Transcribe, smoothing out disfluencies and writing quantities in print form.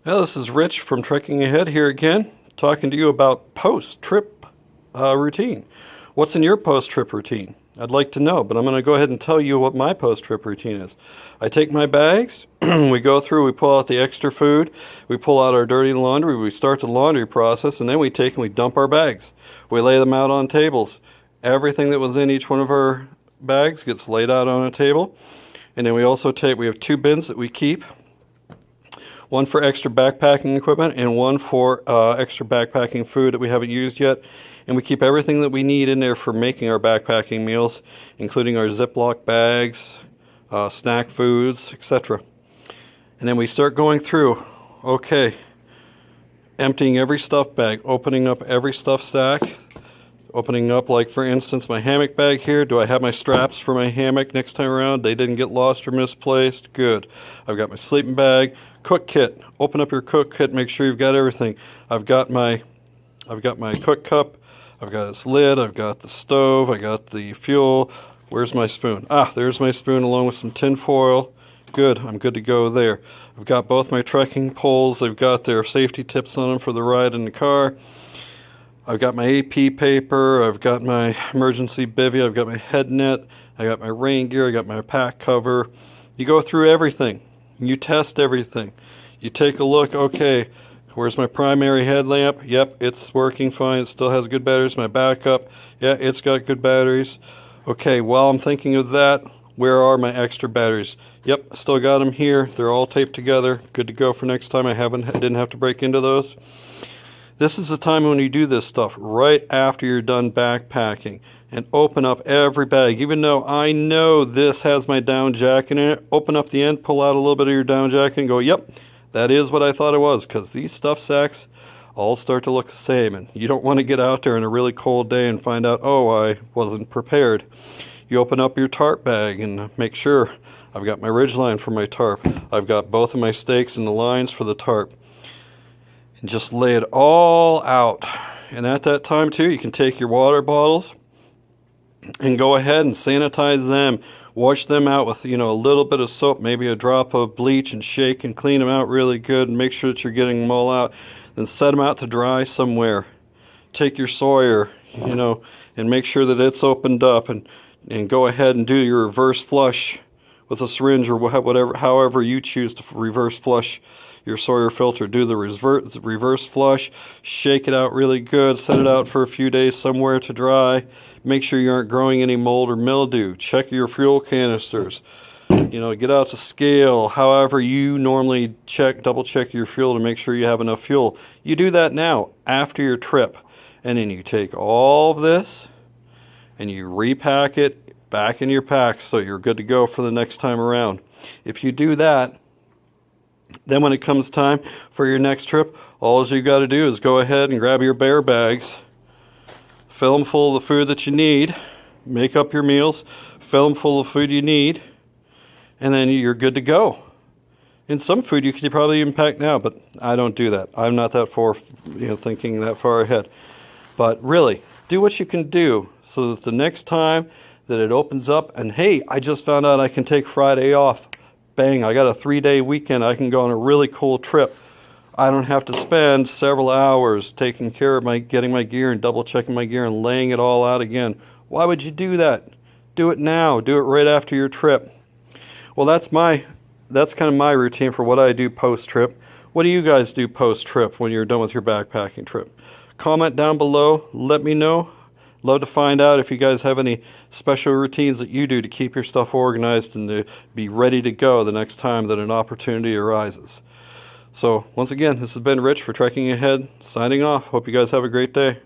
Now, this is Rich from Trekking Ahead here again, talking to you about post-trip routine. What's in your post-trip routine? I'd like to know, but I'm going to go ahead and tell you what my post-trip routine is. I take my bags, we go through, we pull out the extra food, we pull out our dirty laundry, we start the laundry process, and then we take and we dump our bags. We lay them out on tables. Everything that was in each one of our bags gets laid out on a table. And then we also we have 2 bins that we keep. One for extra backpacking equipment and one for extra backpacking food that we haven't used yet. And we keep everything that we need in there for making our backpacking meals, including our Ziploc bags, snack foods, etc. And then we start going through, okay, emptying every stuff bag, opening up every stuff sack, opening up, like for instance, my hammock bag here. Do I have my straps for my hammock next time around? They didn't get lost or misplaced. Good. I've got my sleeping bag. Cook kit. Open up your cook kit. Make sure you've got everything. I've got my cook cup. I've got its lid. I've got the stove. I got the fuel. Where's my spoon? There's my spoon along with some tin foil. Good. I'm good to go there. I've got both my trekking poles. They've got their safety tips on them for the ride in the car. I've got my AP paper, I've got my emergency bivvy, I've got my head net, I got my rain gear, I got my pack cover. You go through everything. You test everything. You take a look, okay, where's my primary headlamp? Yep, it's working fine. It still has good batteries. My backup, yeah, it's got good batteries. Okay, while I'm thinking of that, where are my extra batteries? Yep, still got them here. They're all taped together. Good to go for next time. I didn't have to break into those. This is the time when you do this stuff, right after you're done backpacking, and open up every bag. Even though I know this has my down jacket in it, open up the end, pull out a little bit of your down jacket and go, yep, that is what I thought it was, because these stuff sacks all start to look the same, and you don't want to get out there on a really cold day and find out, oh, I wasn't prepared. You open up your tarp bag and make sure I've got my ridge line for my tarp. I've got both of my stakes and the lines for the tarp. And just lay it all out. And at that time too, you can take your water bottles and go ahead and sanitize them. Wash them out with, a little bit of soap, maybe a drop of bleach, and shake and clean them out really good and make sure that you're getting them all out. Then set them out to dry somewhere. Take your Sawyer, and make sure that it's opened up, and go ahead and do your reverse flush with a syringe or however you choose to reverse flush your Sawyer filter. Do the reverse flush, shake it out really good, set it out for a few days somewhere to dry. Make sure you aren't growing any mold or mildew. Check your fuel canisters. Get out to scale. However you normally double check your fuel to make sure you have enough fuel. You do that now after your trip. And then you take all of this and you repack it back in your pack so you're good to go for the next time around. If you do that, then when it comes time for your next trip, all you got to do is go ahead and grab your bear bags, fill them full of the food that you need, make up your meals, fill them full of food you need, and then you're good to go. And some food you could probably even pack now, but I don't do that. I'm not that far, thinking that far ahead. But really, do what you can do so that the next time that it opens up, and hey, I just found out I can take Friday off. Bang, I got a 3-day weekend. I can go on a really cool trip. I don't have to spend several hours taking care of getting my gear and double checking my gear and laying it all out again. Why would you do that? Do it now. Do it right after your trip. Well, that's kind of my routine for what I do post-trip. What do you guys do post-trip when you're done with your backpacking trip? Comment down below. Let me know. Love to find out if you guys have any special routines that you do to keep your stuff organized and to be ready to go the next time that an opportunity arises. So once again, this has been Rich for Trekking Ahead, signing off. Hope you guys have a great day.